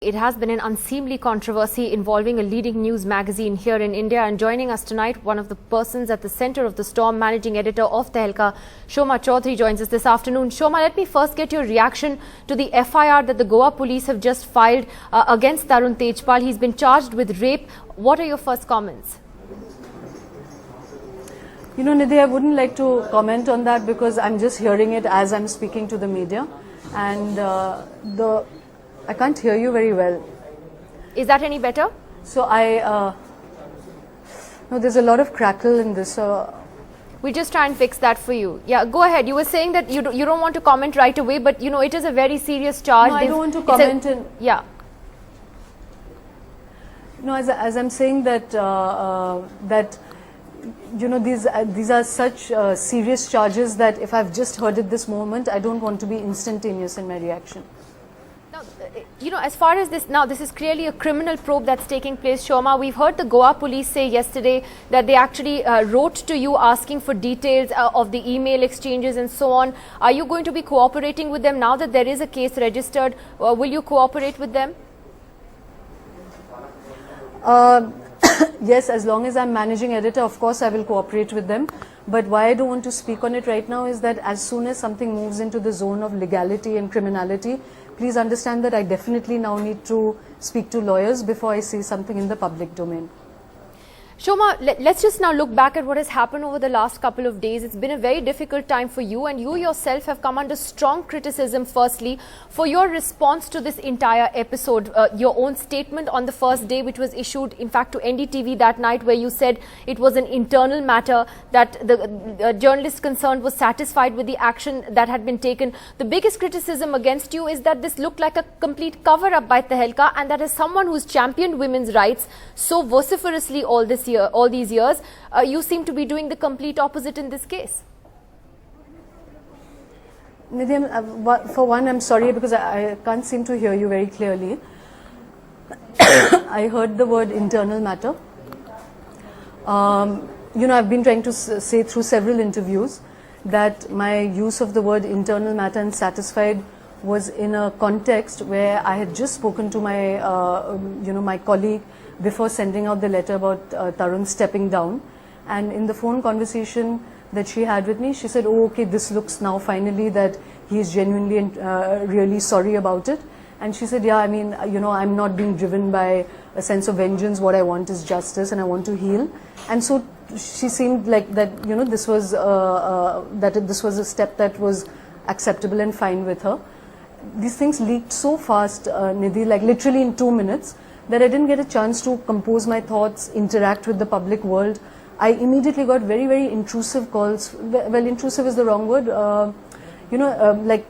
It has been an unseemly controversy involving a leading news magazine here in India, and joining us tonight, one of the persons at the center of the storm, Managing Editor of Tehelka, Shoma Chaudhury, joins us this afternoon. Shoma, let me first get your reaction to the FIR that the Goa police have just filed against Tarun Tejpal. He's been charged with rape. What are your first comments? You know, Nidhi, I wouldn't like to comment on that because I'm just hearing it as I'm speaking to the media, and I can't hear you very well. Is that any better? So no, there's a lot of crackle in this. We'll just try and fix that for you. Yeah, go ahead. You were saying that you don't want to comment right away, but you know it is a very serious charge. No, I don't want to comment in. Yeah. No, as I'm saying that that you know these are such serious charges that if I've just heard it this moment, I don't want to be instantaneous in my reaction. Now, you know, as far as this, now this is clearly a criminal probe that's taking place, Shoma. We've heard the Goa police say yesterday that they actually wrote to you asking for details of the email exchanges and so on. Are you going to be cooperating with them now that there is a case registered? Will you cooperate with them? Yes, as long as I'm managing editor, of course I will cooperate with them. But why I don't want to speak on it right now is that as soon as something moves into the zone of legality and criminality, please understand that I definitely now need to speak to lawyers before I say something in the public domain. Shoma, let's just now look back at what has happened over the last couple of days. It's been a very difficult time for you, and you yourself have come under strong criticism, firstly, for your response to this entire episode. Your own statement on the first day, which was issued, in fact, to NDTV that night, where you said it was an internal matter, that the journalist concerned was satisfied with the action that had been taken. The biggest criticism against you is that this looked like a complete cover-up by Tehelka, and that as someone who's championed women's rights so vociferously all these years, you seem to be doing the complete opposite in this case. Nidhi, for one, I'm sorry because I can't seem to hear you very clearly. I heard the word internal matter. You know, I've been trying to say through several interviews that my use of the word internal matter and satisfied was in a context where I had just spoken to my, my colleague before sending out the letter about Tarun stepping down, and in the phone conversation that she had with me, she said, "Oh, okay, this looks now finally that he is genuinely and really sorry about it." And she said, "Yeah, I mean, you know, I'm not being driven by a sense of vengeance. What I want is justice, and I want to heal." And so she seemed like that, you know, this was this was a step that was acceptable and fine with her. These things leaked so fast, Nidhi, like literally in 2 minutes, that I didn't get a chance to compose my thoughts, interact with the public world. I immediately got very, very intrusive calls. Well, intrusive is the wrong word. Like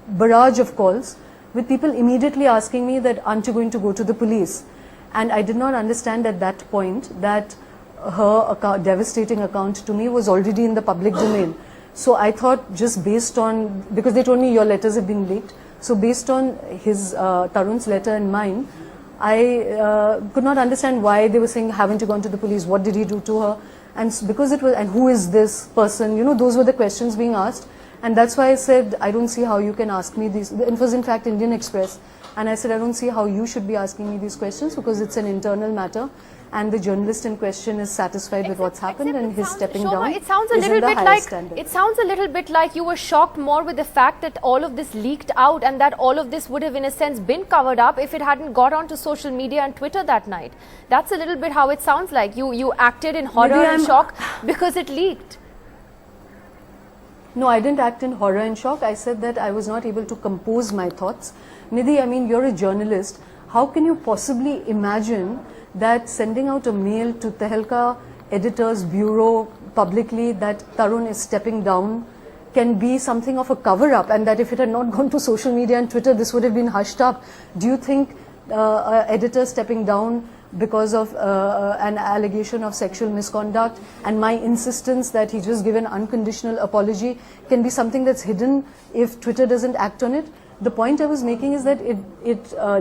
barrage of calls with people immediately asking me that, "Aren't you going to go to the police?" And I did not understand at that point that her devastating account to me was already in the public domain. So I thought, just based on, because they told me your letters have been leaked, so based on his Tarun's letter and mine, I could not understand why they were saying, "Haven't you gone to the police? What did he do to her?" And because it was, and who is this person? You know, those were the questions being asked. And that's why I said, I don't see how you can ask me these. It was in fact Indian Express. And I said, I don't see how you should be asking me these questions because it's an internal matter. And the journalist in question is satisfied with what's happened, and his stepping down it sounds a is little in the bit highest like standard. It sounds a little bit like you were shocked more with the fact that all of this leaked out, and that all of this would have in a sense been covered up if it hadn't got onto social media and Twitter that night. That's a little bit how it sounds like. You acted in horror and shock because it leaked. No, I didn't act in horror and shock. I said that I was not able to compose my thoughts. Nidhi, I mean, you're a journalist. How can you possibly imagine that sending out a mail to Tehelka Editors Bureau publicly that Tarun is stepping down can be something of a cover-up, and that if it had not gone to social media and Twitter, this would have been hushed up? Do you think an editor stepping down because of an allegation of sexual misconduct and my insistence that he just give an unconditional apology can be something that's hidden if Twitter doesn't act on it? The point I was making is that it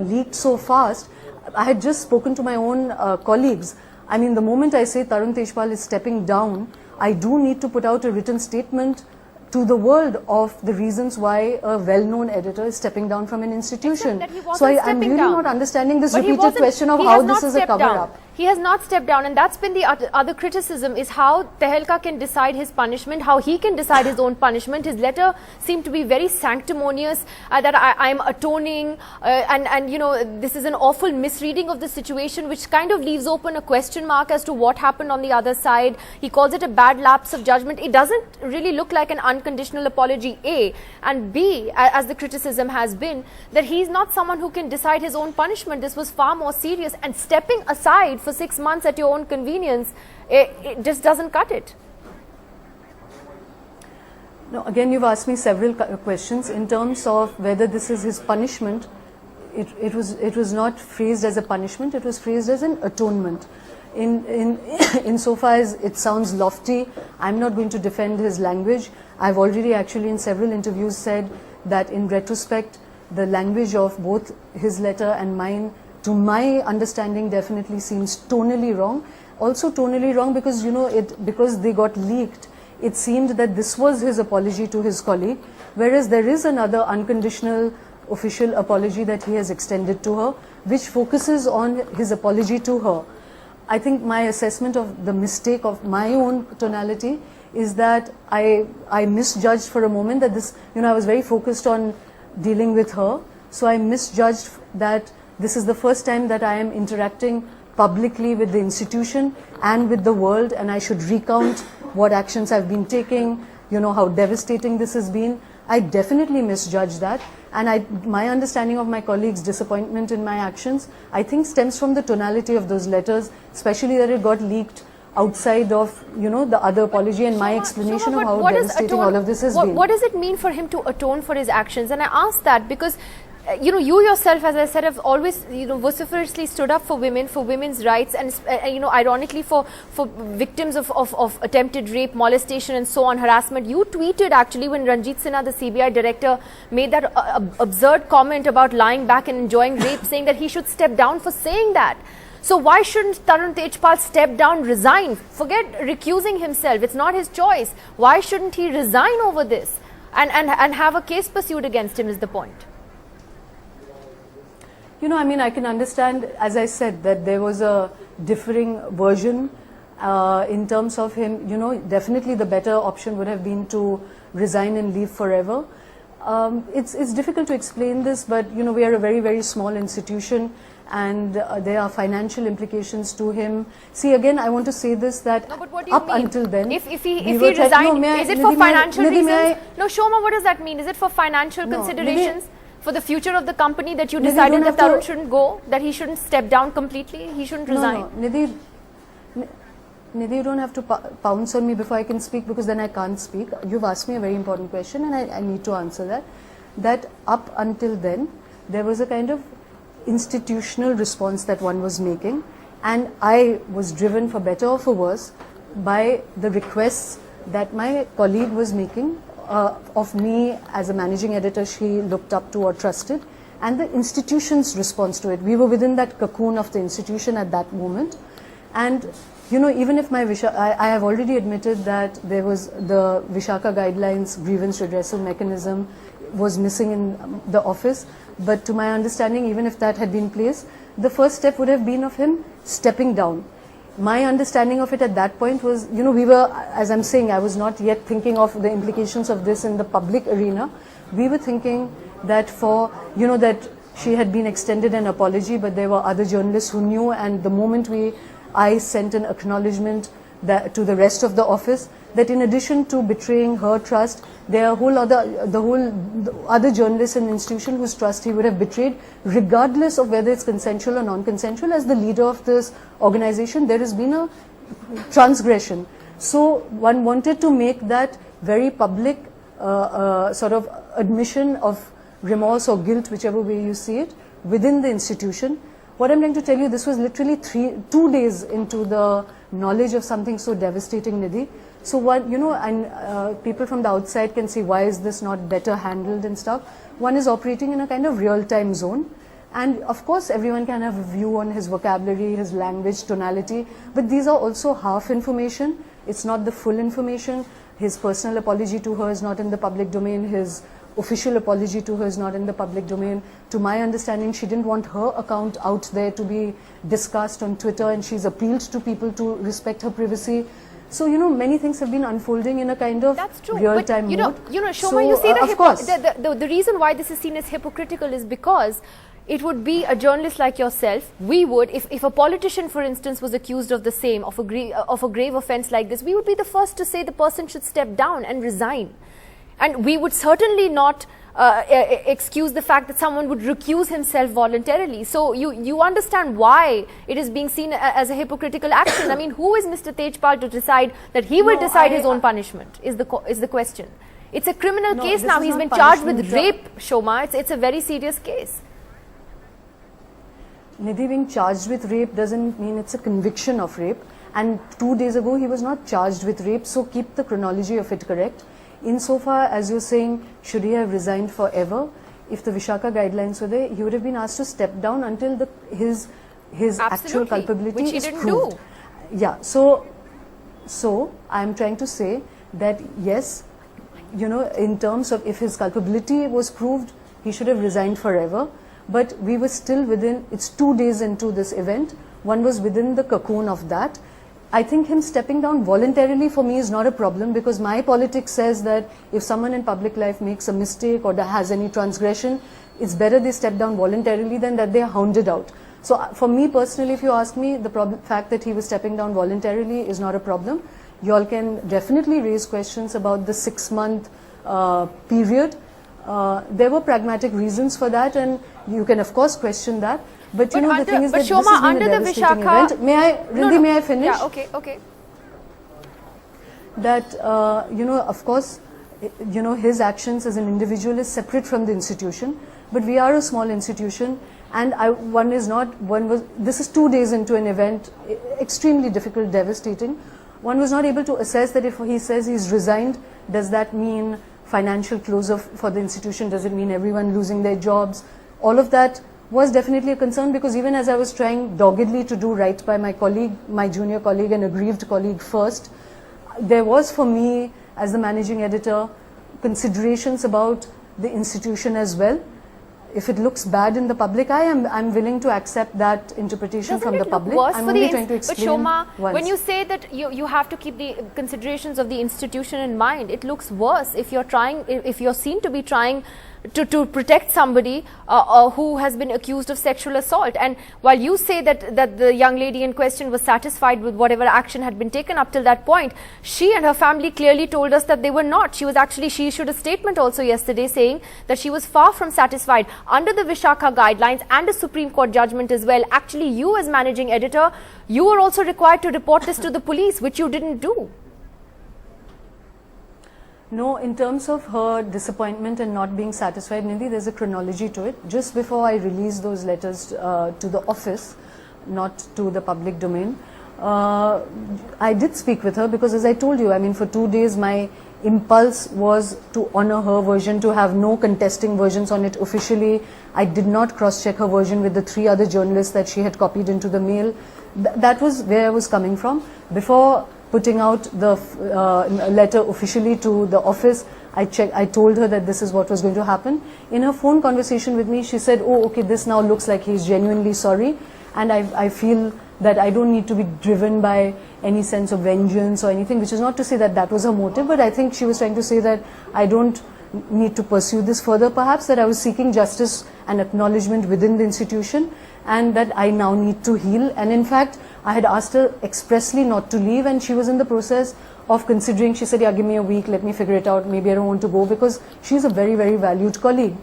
leaked so fast. I had just spoken to my own colleagues. I mean, the moment I say Tarun Tejpal is stepping down, I do need to put out a written statement to the world of the reasons why a well-known editor is stepping down from an institution. So I'm really not understanding this repeated question of how this is a cover-up. He has not stepped down, and that's been the other criticism, is how Tehelka can decide his punishment, how he can decide his own punishment. His letter seemed to be very sanctimonious, that I'm atoning, and you know, this is an awful misreading of the situation, which kind of leaves open a question mark as to what happened on the other side. He calls it a bad lapse of judgment. It doesn't really look like an unconditional apology, A, and B, as the criticism has been, that he's not someone who can decide his own punishment. This was far more serious, and stepping aside for 6 months at your own convenience, it just doesn't cut it. No, again, you've asked me several questions in terms of whether this is his punishment. It was not phrased as a punishment, it was phrased as an atonement. Insofar as it sounds lofty, I'm not going to defend his language. I've already actually in several interviews said that in retrospect, the language of both his letter and mine, to my understanding, definitely seems tonally wrong. Also tonally wrong because, you know, because they got leaked, it seemed that this was his apology to his colleague, whereas there is another unconditional official apology that he has extended to her, which focuses on his apology to her. I think my assessment of the mistake of my own tonality is that I misjudged for a moment that this, you know, I was very focused on dealing with her, so I misjudged that this is the first time that I am interacting publicly with the institution and with the world, and I should recount what actions I've been taking, you know, how devastating this has been. I definitely misjudged that, and my understanding of my colleagues' disappointment in my actions, I think, stems from the tonality of those letters, especially that it got leaked outside of, you know, the other apology and my explanation of how devastating all of this has been. What does it mean for him to atone for his actions? And I ask that because you know, you yourself, as I said, have always, you know, vociferously stood up for women, for women's rights, and you know, ironically for victims of attempted rape, molestation, and so on, harassment. You tweeted actually when Ranjit Sinha, the CBI director, made that absurd comment about lying back and enjoying rape, saying that he should step down for saying that. So why shouldn't Tarun Tejpal step down, resign? Forget recusing himself; it's not his choice. Why shouldn't he resign over this and have a case pursued against him? Is the point? You know, I mean, I can understand, as I said, that there was a differing version in terms of him. You know, definitely the better option would have been to resign and leave forever. It's difficult to explain this, but, you know, we are a very, very small institution, and there are financial implications to him. See, again, I want to say this, that no, but what do you up mean? Until then, if he resigned, is it for financial reasons? No, Shoma, what does that mean? Is it for financial considerations? For the future of the company, that you decided that Tarun shouldn't go, that he shouldn't step down completely, he shouldn't resign? No, Nidhi, you don't have to pounce on me before I can speak, because then I can't speak. You've asked me a very important question and I need to answer that. That up until then, there was a kind of institutional response that one was making, and I was driven, for better or for worse, by the requests that my colleague was making of me as a managing editor she looked up to or trusted, and the institution's response to it. We were within that cocoon of the institution at that moment, and you know, even if I have already admitted that there was the Vishaka guidelines grievance redressal mechanism was missing in the office, but to my understanding, even if that had been placed, the first step would have been of him stepping down. My understanding of it at that point was, you know, we were, as I'm saying, I was not yet thinking of the implications of this in the public arena. We were thinking that you know, that she had been extended an apology, but there were other journalists who knew, and the moment I sent an acknowledgement to the rest of the office, that in addition to betraying her trust, there are the other journalists in the institution whose trust he would have betrayed, regardless of whether it's consensual or non-consensual. As the leader of this organization, there has been a transgression. So one wanted to make that very public sort of admission of remorse or guilt, whichever way you see it, within the institution. What I'm going to tell you, this was literally 2 days into the knowledge of something so devastating, Nidhi. So what, you know, and people from the outside can see, why is this not better handled and stuff. One is operating in a kind of real-time zone. And of course, everyone can have a view on his vocabulary, his language, tonality, but these are also half information. It's not the full information. His personal apology to her is not in the public domain. His official apology to her is not in the public domain. To my understanding, she didn't want her account out there to be discussed on Twitter, and she's appealed to people to respect her privacy. So, you know, many things have been unfolding in a kind of real-time mode. You know, Shoma, so, you see of course. the reason why this is seen as hypocritical is because it would be a journalist like yourself, we would, if a politician, for instance, was accused of the same, of a grave offence like this, we would be the first to say the person should step down and resign. And we would certainly not excuse the fact that someone would recuse himself voluntarily. So you understand why it is being seen as a hypocritical action. I mean, who is Mr. Tejpal to decide that he will decide his own punishment is the question. It's a criminal case now. He's been charged with rape, Shoma. It's a very serious case. Nidhi, being charged with rape doesn't mean it's a conviction of rape. And 2 days ago, he was not charged with rape. So keep the chronology of it correct. Insofar as you're saying, should he have resigned forever? If the Vishaka guidelines were there, he would have been asked to step down until his actual culpability which he is didn't proved. do. Yeah. So I'm trying to say that yes, you know, in terms of if his culpability was proved, he should have resigned forever. But we were still within. It's 2 days into this event. One was within the cocoon of that. I think him stepping down voluntarily for me is not a problem, because my politics says that if someone in public life makes a mistake or has any transgression, it's better they step down voluntarily than that they are hounded out. So for me personally, if you ask me, the fact that he was stepping down voluntarily is not a problem. You all can definitely raise questions about the 6-month period. There were pragmatic reasons for that, and you can of course question that. But you know, the thing is that Shoma, this has been under a the devastating Vishaka event. May I, Riddhi, may I finish? Yeah, okay. That, you know, of course, you know, his actions as an individual is separate from the institution. But we are a small institution, and this is 2 days into an event, extremely difficult, devastating. One was not able to assess that if he says he's resigned, does that mean financial closure for the institution? Does it mean everyone losing their jobs? All of that was definitely a concern, because even as I was trying doggedly to do right by my colleague, my junior colleague and aggrieved colleague first, there was for me as the managing editor considerations about the institution as well. If it looks bad in the public eye, I'm willing to accept that interpretation from the public. I'm only trying to explain. But Shoma, when you say that you have to keep the considerations of the institution in mind, it looks worse if you're seen to be trying to protect somebody who has been accused of sexual assault. And while you say that the young lady in question was satisfied with whatever action had been taken up till that point, she and her family clearly told us that they were not. She issued a statement also yesterday saying that she was far from satisfied. Under the Vishaka guidelines and a Supreme Court judgment as well, actually you as managing editor, you were also required to report this to the police, which you didn't do. No, in terms of her disappointment and not being satisfied, Nidhi, there's a chronology to it. Just before I released those letters to the office, not to the public domain, I did speak with her, because as I told you, I mean, for 2 days my impulse was to honor her version, to have no contesting versions on it officially. I did not cross-check her version with the 3 other journalists that she had copied into the mail. That was where I was coming from. Before putting out the letter officially to the office, I told her that this is what was going to happen. In her phone conversation with me, she said, oh, okay, this now looks like he's genuinely sorry, and I feel that I don't need to be driven by any sense of vengeance or anything, which is not to say that that was her motive, but I think she was trying to say that I don't need to pursue this further, perhaps, that I was seeking justice and acknowledgement within the institution, and that I now need to heal. And in fact, I had asked her expressly not to leave, and she was in the process of considering. She said, yeah, give me a week, let me figure it out, maybe I don't want to go, because she's a very, very valued colleague.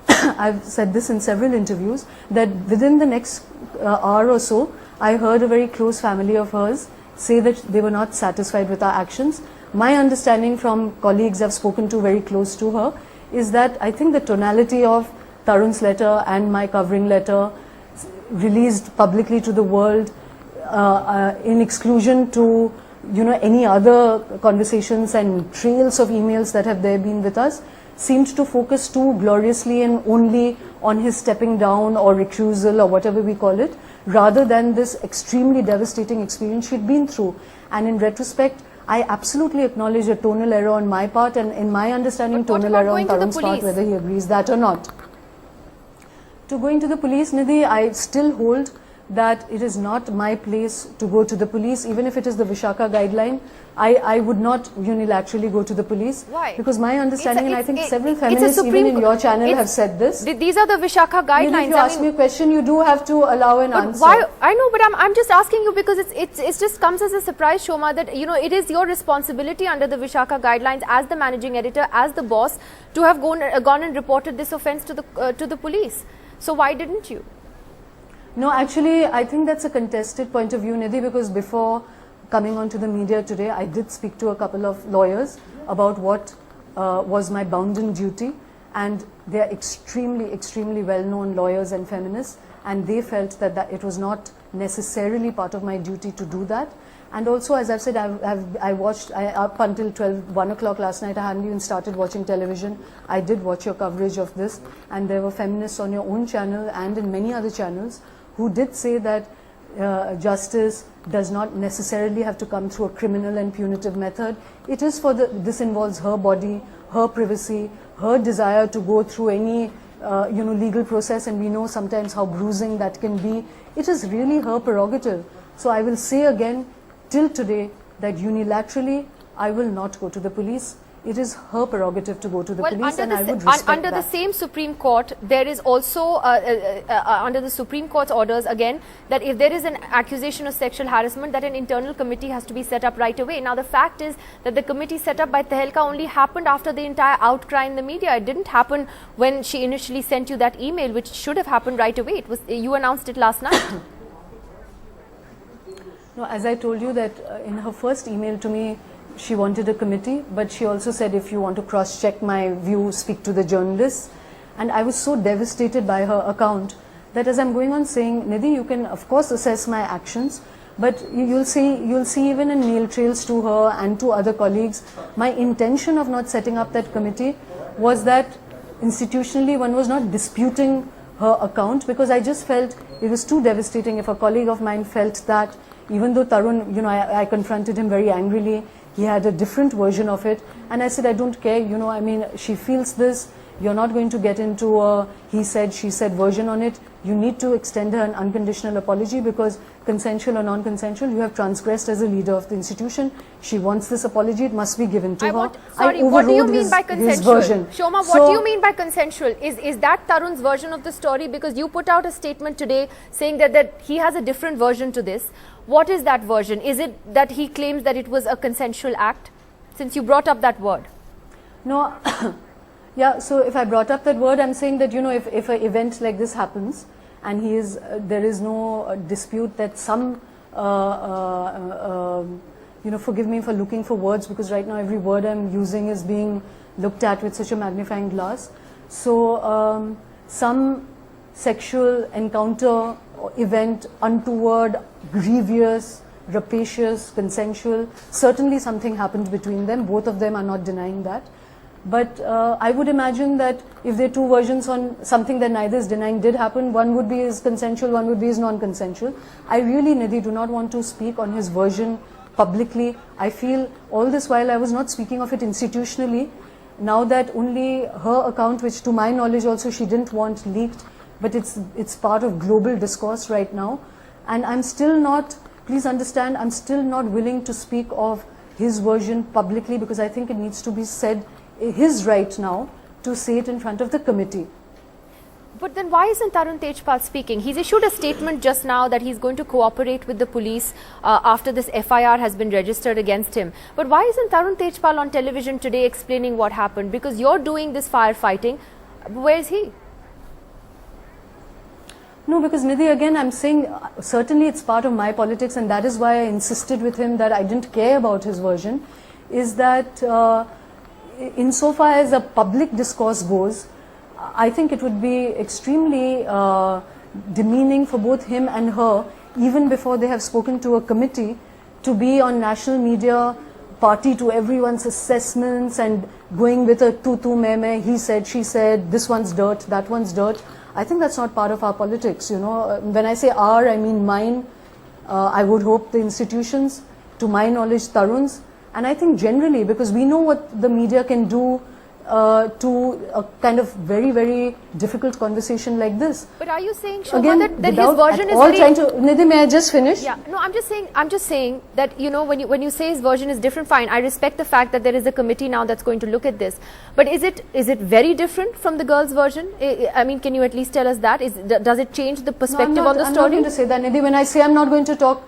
I've said this in several interviews, that within the next hour or so, I heard a very close family of hers say that they were not satisfied with our actions. My understanding from colleagues I've spoken to very close to her is that I think the tonality of Tarun's letter and my covering letter released publicly to the world in exclusion to, you know, any other conversations and trails of emails that have there been with us, seemed to focus too gloriously and only on his stepping down or recusal or whatever we call it, rather than this extremely devastating experience she'd been through. And in retrospect, I absolutely acknowledge a tonal error on my part, and in my understanding, But what tonal about error on going to the Tarun's part, police? whether he agrees that or not. To going to the police, Nidhi, I still hold that it is not my place to go to the police, even if it is the Vishaka guideline. I would not unilaterally go to the police. Why? Because my understanding, and I think several it's a feminists even in your channel it's- have said this. These are the Vishaka guidelines. If you ask me a question, you do have to allow an but answer. why? I know, but I'm just asking you because it just comes as a surprise, Shoma, that it is your responsibility under the Vishaka guidelines as the managing editor, as the boss, to have gone and reported this offence to the police. So why didn't you? No, actually, I think that's a contested point of view, Nidhi, because before coming onto the media today, I did speak to a couple of lawyers about what was my bounden duty, and they are extremely, extremely well-known lawyers and feminists, and they felt that it was not necessarily part of my duty to do that. And also, as I've said, I watched up until 1 o'clock last night. I hadn't even started watching television. I did watch your coverage of this, and there were feminists on your own channel and in many other channels who did say that justice does not necessarily have to come through a criminal and punitive method. It is this involves her body, her privacy, her desire to go through any legal process, and we know sometimes how bruising that can be. It is really her prerogative. So I will say again, till today, that unilaterally I will not go to the police. It is her prerogative to go to the police, and I would respect under that. the same Supreme Court, there is also under the Supreme Court's orders again that if there is an accusation of sexual harassment, that an internal committee has to be set up right away. Now the fact is that the committee set up by Tehelka only happened after the entire outcry in the media. It didn't happen when she initially sent you that email, which should have happened right away. You announced it last night. No, as I told you that in her first email to me, she wanted a committee, but she also said, if you want to cross-check my view, speak to the journalists. And I was so devastated by her account that as I'm going on saying, Nidhi, you can of course assess my actions, but you'll see even in mail trails to her and to other colleagues, my intention of not setting up that committee was that institutionally one was not disputing her account, because I just felt it was too devastating if a colleague of mine felt that, even though Tarun, I confronted him very angrily, he had a different version of it, and I said, I don't care, she feels this, you're not going to get into a he said, she said version on it. You need to extend her an unconditional apology, because consensual or non-consensual, you have transgressed as a leader of the institution. She wants this apology, it must be given to her. Sorry, what do you mean by consensual? Version. Shoma, what do you mean by consensual? Is that Tarun's version of the story? Because you put out a statement today saying that he has a different version to this. What is that version? Is it that he claims that it was a consensual act? Since you brought up that word. No, yeah, so if I brought up that word, I'm saying that, if an event like this happens and there is no dispute that some, forgive me for looking for words, because right now every word I'm using is being looked at with such a magnifying glass. So some sexual encounter, event, untoward, grievous, rapacious, consensual, certainly something happened between them. Both of them are not denying that. But I would imagine that if there are two versions on something that neither is denying did happen, one would be is consensual, one would be is non-consensual. I really, Nidhi, do not want to speak on his version publicly. I feel all this while I was not speaking of it institutionally. Now that only her account, which to my knowledge also she didn't want leaked, but it's part of global discourse right now. And I'm still not, please understand, I'm still not willing to speak of his version publicly, because I think it needs to be said, his right now to say it in front of the committee. But then why isn't Tarun Tejpal speaking? He's issued a statement just now that he's going to cooperate with the police after this FIR has been registered against him. But why isn't Tarun Tejpal on television today explaining what happened? Because you're doing this firefighting. Where is he? No, because Nidhi, again, I'm saying certainly it's part of my politics, and that is why I insisted with him that I didn't care about his version, is that insofar as a public discourse goes, I think it would be extremely demeaning for both him and her, even before they have spoken to a committee, to be on national media, party to everyone's assessments and going with a tu me, he said, she said, this one's dirt, that one's dirt. I think that's not part of our politics, When I say our, I mean mine. I would hope the institutions, to my knowledge Tarun's, And I think generally, because we know what the media can do to a kind of very, very difficult conversation like this. But are you saying, Shoma, Again, that his version is all very... trying to... Nidhi, may I just finish? Yeah, no, I'm just saying that, you know, when you say his version is different, fine. I respect the fact that there is a committee now that's going to look at this. But is it very different from the girl's version? I mean, can you at least tell us that? Does it change the perspective on the story? I'm not going to say that, Nidhi. When I say I'm not going to talk...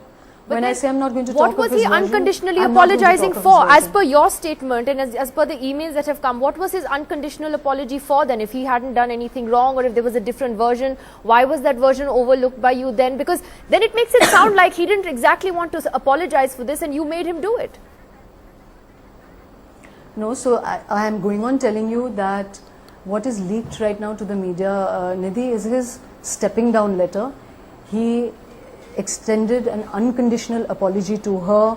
When I say I'm not going to talk what was he unconditionally apologizing for? As per your statement and as per the emails that have come, what was his unconditional apology for then? If he hadn't done anything wrong, or if there was a different version, why was that version overlooked by you then? Because then it makes it sound like he didn't exactly want to apologize for this and you made him do it. No, so I am going on telling you that what is leaked right now to the media, Nidhi, is his stepping down letter. He extended an unconditional apology to her,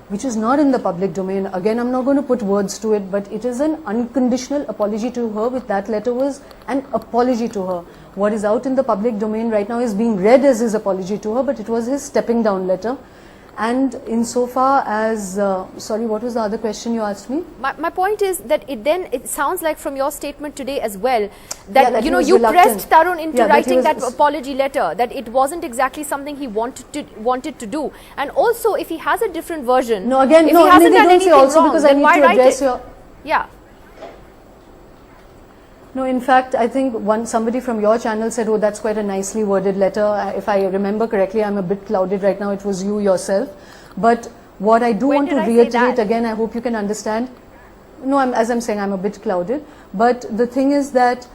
which is not in the public domain. Again, I'm not going to put words to it, but it is an unconditional apology to her. With that letter was an apology to her. What is out in the public domain right now is being read as his apology to her, but it was his stepping down letter. And insofar as, sorry, what was the other question you asked me? My point is that it sounds like from your statement today as well that, you know, you reluctant. pressed Tarun into writing that apology letter, that it wasn't exactly something he wanted to do. And also, if he has a different version, no, again, if no, he hasn't done anything also wrong, because I need to address your... Yeah. No, in fact, I think somebody from your channel said, oh, that's quite a nicely worded letter. If I remember correctly, I'm a bit clouded right now. It was you yourself. But what I do want to reiterate again, I hope you can understand. No, as I'm saying, I'm a bit clouded. But the thing is that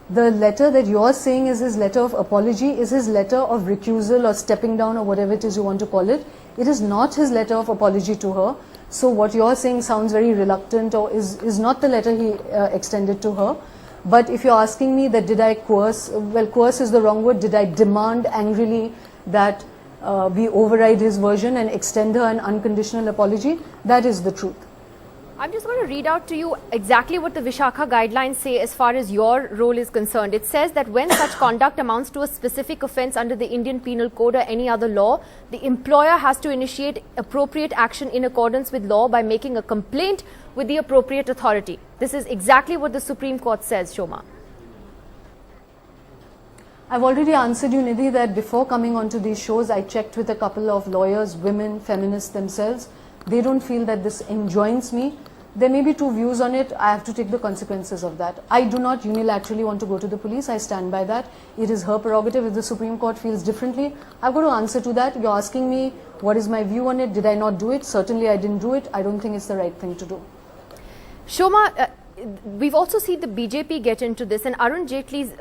the letter that you're saying is his letter of apology, is his letter of recusal or stepping down or whatever it is you want to call it. It is not his letter of apology to her. So what you're saying sounds very reluctant, or is not the letter he extended to her. But if you're asking me that did I coerce, well, coerce is the wrong word, did I demand angrily that we override his version and extend her an unconditional apology, that is the truth. I'm just going to read out to you exactly what the Vishakha guidelines say as far as your role is concerned. It says that when such conduct amounts to a specific offence under the Indian Penal Code or any other law, the employer has to initiate appropriate action in accordance with law by making a complaint with the appropriate authority. This is exactly what the Supreme Court says, Shoma. I've already answered you, Nidhi, that before coming onto these shows, I checked with a couple of lawyers, women, feminists themselves. They don't feel that this enjoins me. There may be two views on it. I have to take the consequences of that. I do not unilaterally want to go to the police. I stand by that. It is her prerogative. If the Supreme Court feels differently, I've got to answer to that. You're asking me what is my view on it. Did I not do it? Certainly I didn't do it. I don't think it's the right thing to do. Shoma, we've also seen the BJP get into this, and Arun Jaitley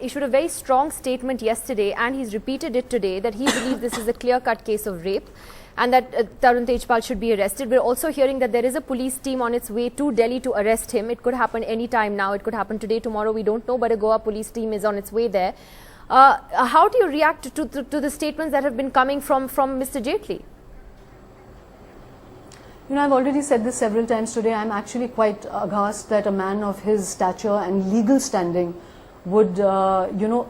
issued a very strong statement yesterday, and he's repeated it today, that he believes this is a clear-cut case of rape and that Tarun Tejpal should be arrested. We're also hearing that there is a police team on its way to Delhi to arrest him. It could happen any time now. It could happen today, tomorrow, we don't know, but a Goa police team is on its way there. How do you react to the statements that have been coming from Mr. Jaitley? You know, I've already said this several times today. I'm actually quite aghast that a man of his stature and legal standing would, you know,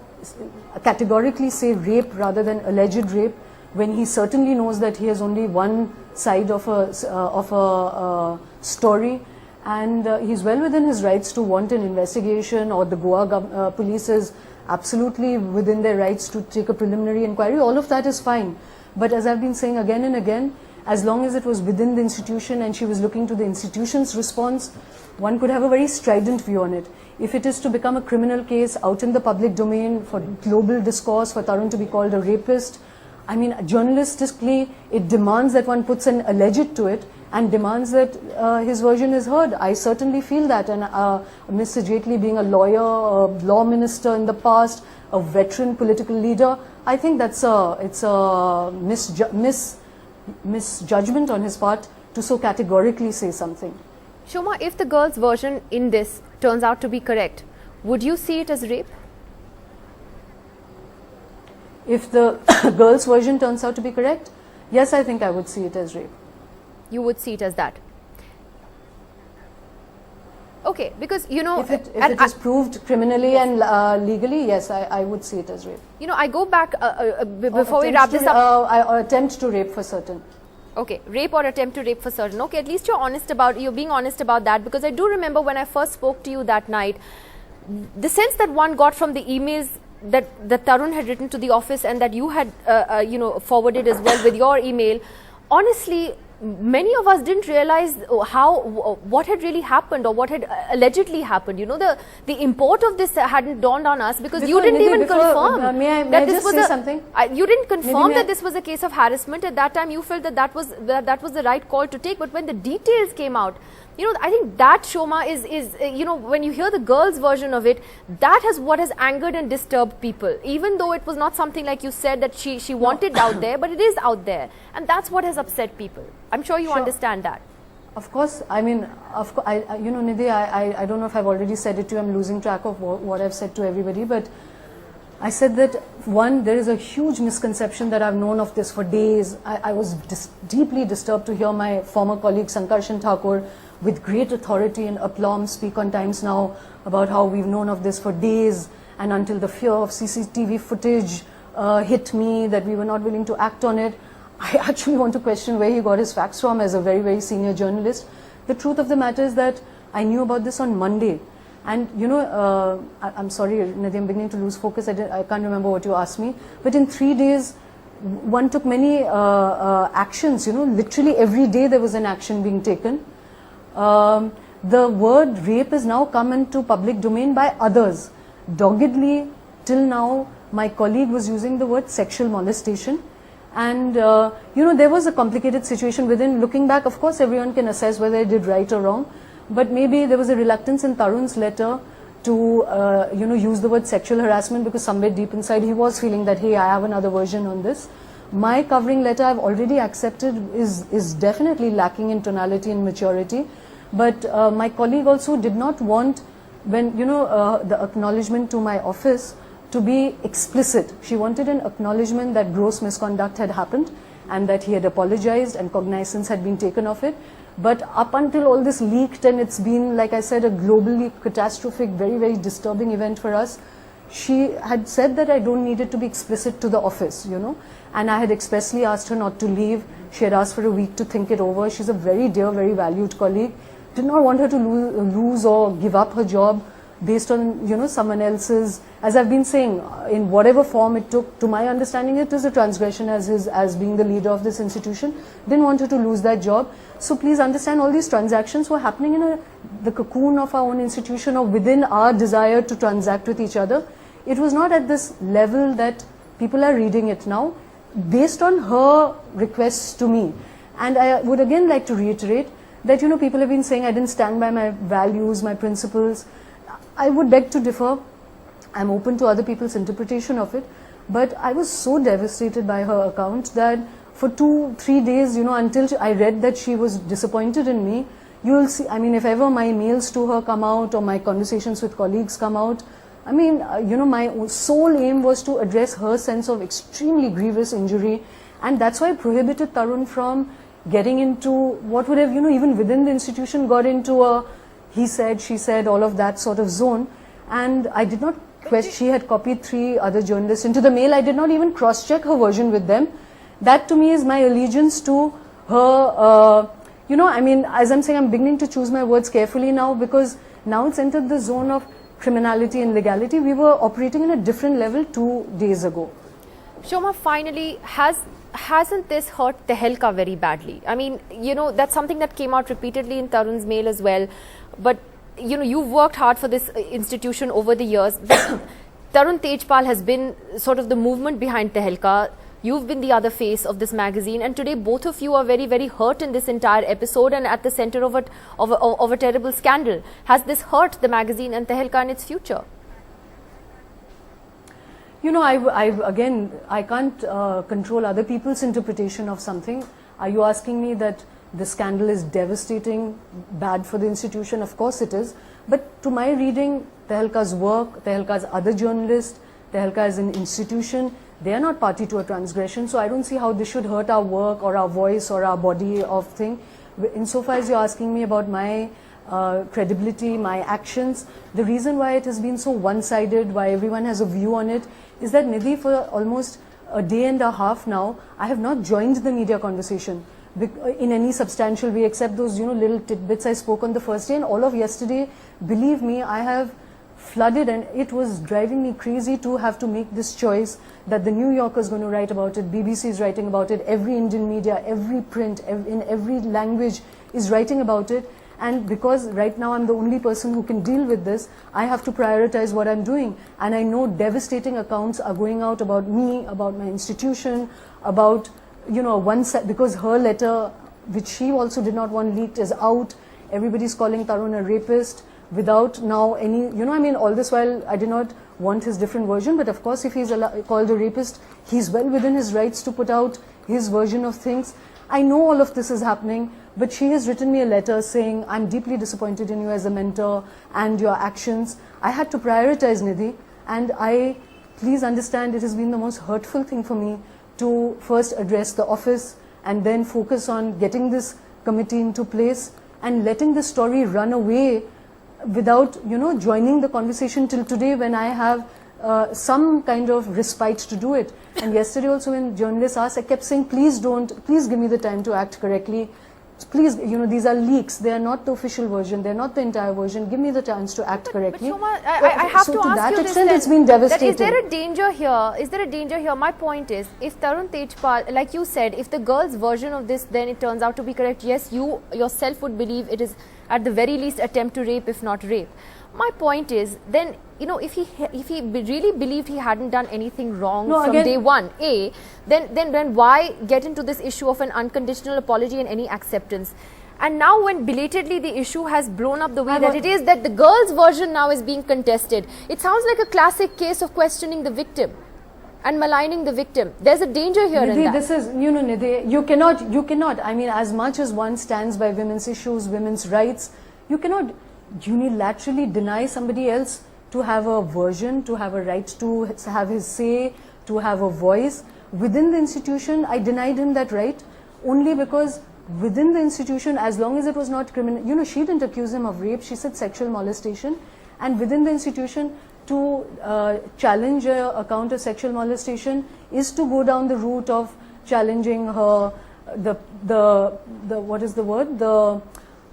categorically say rape rather than alleged rape, when he certainly knows that he has only one side of a story, and he's well within his rights to want an investigation, or the Goa police is absolutely within their rights to take a preliminary inquiry. All of that is fine. But as I've been saying again and again, as long as it was within the institution and she was looking to the institution's response, one could have a very strident view on it. If it is to become a criminal case out in the public domain for global discourse, for Tarun to be called a rapist, I mean, journalistically, it demands that one puts an alleged to it and demands that his version is heard. I certainly feel that, and Mr. Jaitley being a lawyer, a law minister in the past, a veteran political leader, I think that's a misjudgment on his part to so categorically say something. Shoma, if the girl's version in this turns out to be correct, would you see it as rape? If the girl's version turns out to be correct, yes, I think I would see it as rape. You would see it as that? Okay, because, you know... If it is proved criminally and legally, yes, I would see it as rape. You know, I go back, before we wrap this up... attempt to rape for certain. Okay, rape or attempt to rape for certain. Okay, at least you're being honest about that, because I do remember when I first spoke to you that night, the sense that one got from the emails that Tarun had written to the office and that you had forwarded as well with your email, honestly, many of us didn't realize what had really happened or what had allegedly happened. You know, the import of this hadn't dawned on us, because you didn't even confirm. May I just say something? You didn't confirm that this was a case of harassment. At that time, you felt that was the right call to take. But when the details came out, you know, I think that, Shoma, is when you hear the girl's version of it, that is what has angered and disturbed people. Even though it was not something like you said that she wanted out there, but it is out there, and that's what has upset people. I'm sure you understand that. Of course, I mean, Nidhi, I don't know if I've already said it to you. I'm losing track of what I've said to everybody, but I said that, one, there is a huge misconception that I've known of this for days. I was deeply disturbed to hear my former colleague Sankarshan Thakur, with great authority and aplomb, speak on Times Now about how we've known of this for days, and until the fear of CCTV footage hit me, that we were not willing to act on it. I actually want to question where he got his facts from as a very, very senior journalist. The truth of the matter is that I knew about this on Monday. And I'm sorry, Nidhi, I'm beginning to lose focus. I can't remember what you asked me. But in 3 days, one took many actions. Literally every day there was an action being taken. The word rape has now come into public domain by others. Doggedly, till now, my colleague was using the word sexual molestation. And, there was a complicated situation within. Looking back, of course, everyone can assess whether I did right or wrong. But maybe there was a reluctance in Tarun's letter to, use the word sexual harassment, because somewhere deep inside he was feeling that, hey, I have another version on this. My covering letter I've already accepted is definitely lacking in tonality and maturity. But my colleague also did not want, when, the acknowledgement to my office to be explicit. She wanted an acknowledgement that gross misconduct had happened and that he had apologized and cognizance had been taken of it. But up until all this leaked, and it's been, like I said, a globally catastrophic, very, very disturbing event for us, she had said that I don't need it to be explicit to the office, and I had expressly asked her not to leave. She had asked for a week to think it over. She's a very dear, very valued colleague. Did not want her to lose or give up her job based on, someone else's, as I've been saying, in whatever form it took. To my understanding, it is a transgression as being the leader of this institution. Didn't want her to lose that job. So please understand, all these transactions were happening in the cocoon of our own institution, or within our desire to transact with each other. It was not at this level that people are reading it now, based on her requests to me. And I would again like to reiterate that, people have been saying I didn't stand by my values, my principles. I would beg to differ. I'm open to other people's interpretation of it. But I was so devastated by her account that for 2-3 days, until I read that she was disappointed in me, you will see, if ever my mails to her come out or my conversations with colleagues come out, my sole aim was to address her sense of extremely grievous injury. And that's why I prohibited Tarun from getting into what would have, even within the institution, got into a he said, she said, all of that sort of zone. And I did not question. She had copied 3 other journalists into the mail. I did not even cross-check her version with them. That to me is my allegiance to her, as I'm saying, I'm beginning to choose my words carefully now, because now it's entered the zone of criminality and legality. We were operating in a different level 2 days ago. Shoma, finally, hasn't this hurt Tehelka very badly? That's something that came out repeatedly in Tarun's mail as well. But, you've worked hard for this institution over the years. Tarun Tejpal has been sort of the movement behind Tehelka. You've been the other face of this magazine, and today both of you are very, very hurt in this entire episode and at the center of a terrible scandal. Has this hurt the magazine and Tehelka and its future? I can't control other people's interpretation of something. Are you asking me that the scandal is devastating, bad for the institution? Of course it is. But to my reading, Tehelka's work, Tehelka's other journalists, Tehelka as an institution, they are not party to a transgression. So I don't see how this should hurt our work or our voice or our body of thing. Insofar as you're asking me about my credibility, my actions, the reason why it has been so one-sided, why everyone has a view on it, is that, Nidhi, for almost a day and a half now, I have not joined the media conversation. in any substantial way, except those, little tidbits I spoke on the first day. And all of yesterday, believe me, I have flooded, and it was driving me crazy to have to make this choice that the New Yorker is going to write about it, BBC is writing about it, every Indian media, every print, in every language is writing about it. And because right now I'm the only person who can deal with this, I have to prioritize what I'm doing. And I know devastating accounts are going out about me, about my institution, about, because her letter, which she also did not want leaked, is out. Everybody's calling Tarun a rapist without now any, all this while I did not want his different version. But of course, if he's called a rapist, he's well within his rights to put out his version of things. I know all of this is happening, but she has written me a letter saying, I'm deeply disappointed in you as a mentor and your actions. I had to prioritize, Nidhi, and please understand, it has been the most hurtful thing for me to first address the office and then focus on getting this committee into place and letting the story run away without, joining the conversation till today when I have some kind of respite to do it. And yesterday also when journalists asked, I kept saying, please give me the time to act correctly. Please, these are leaks. They are not the official version. They are not the entire version. Give me the chance to act correctly. But Shoma, I have to ask that you extent, this it's been devastating. Is there a danger here? Is there a danger here? My point is, if Tarun Tejpal, like you said, if the girl's version of this, then it turns out to be correct, yes, you yourself would believe it is at the very least attempt to rape, if not rape. My point is, then, if he really believed he hadn't done anything wrong from day one, then why get into this issue of an unconditional apology and any acceptance? And now when belatedly the issue has blown up the way that it is, that the girl's version now is being contested, it sounds like a classic case of questioning the victim and maligning the victim. There's a danger here Nidhi, in that. this is, Nidhi, you cannot, as much as one stands by women's issues, women's rights, you cannot unilaterally deny somebody else to have a version, to have a right to have his say, to have a voice. Within the institution, I denied him that right only because within the institution, as long as it was not criminal, she didn't accuse him of rape, she said sexual molestation. And within the institution, to challenge an account of sexual molestation is to go down the route of challenging her, what is the word? The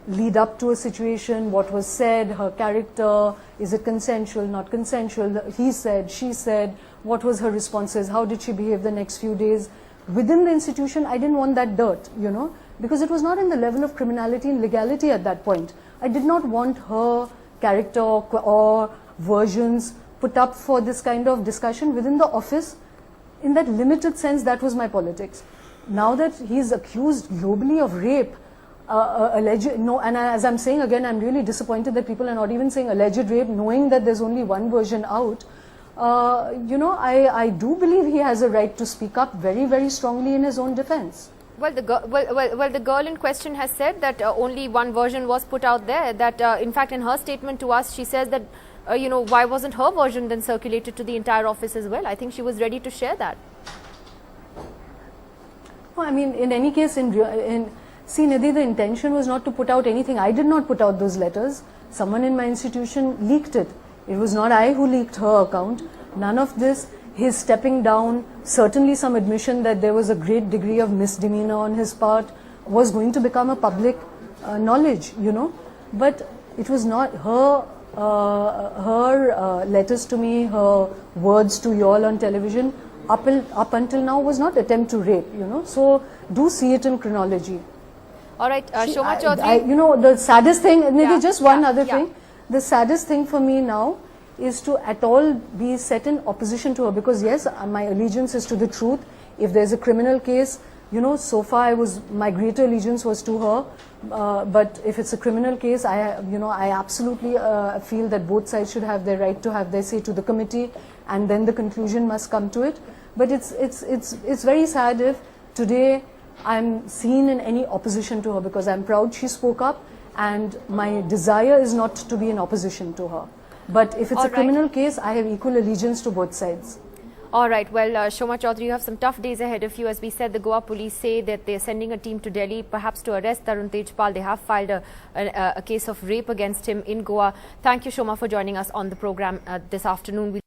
lead up to a situation, what was said, her character, is it consensual, not consensual, he said, she said, what was her responses, how did she behave the next few days. Within the institution, I didn't want that dirt, because it was not in the level of criminality and legality at that point. I did not want her character or versions put up for this kind of discussion within the office. In that limited sense, that was my politics. Now that he's accused globally of rape, and as I'm saying again, I'm really disappointed that people are not even saying alleged rape, knowing that there's only one version out. I do believe he has a right to speak up very, very strongly in his own defense. Well, the girl in question has said that only one version was put out there. That in fact, in her statement to us, she says that why wasn't her version then circulated to the entire office as well? I think she was ready to share that. Well, in any case, see, Nidhi, the intention was not to put out anything. I did not put out those letters. Someone in my institution leaked it. It was not I who leaked her account. None of this. His stepping down, certainly some admission that there was a great degree of misdemeanor on his part was going to become a public knowledge, But it was not her letters to me, her words to you all on television up until now was not attempt to rape, So do see it in chronology. All right, Shoma Chaudhury. The saddest thing, maybe just one other yeah. thing. The saddest thing for me now is to at all be set in opposition to her, because yes, my allegiance is to the truth. If there's a criminal case, so far my greater allegiance was to her. But if it's a criminal case, I absolutely feel that both sides should have their right to have their say to the committee, and then the conclusion must come to it. But it's very sad if today I'm seen in any opposition to her, because I'm proud she spoke up, and my desire is not to be in opposition to her. But if it's a criminal case, I have equal allegiance to both sides. All right. Well, Shoma Chaudhury, you have some tough days ahead of you. As we said, the Goa police say that they're sending a team to Delhi, perhaps to arrest Tarun Tejpal. They have filed a case of rape against him in Goa. Thank you, Shoma, for joining us on the program this afternoon.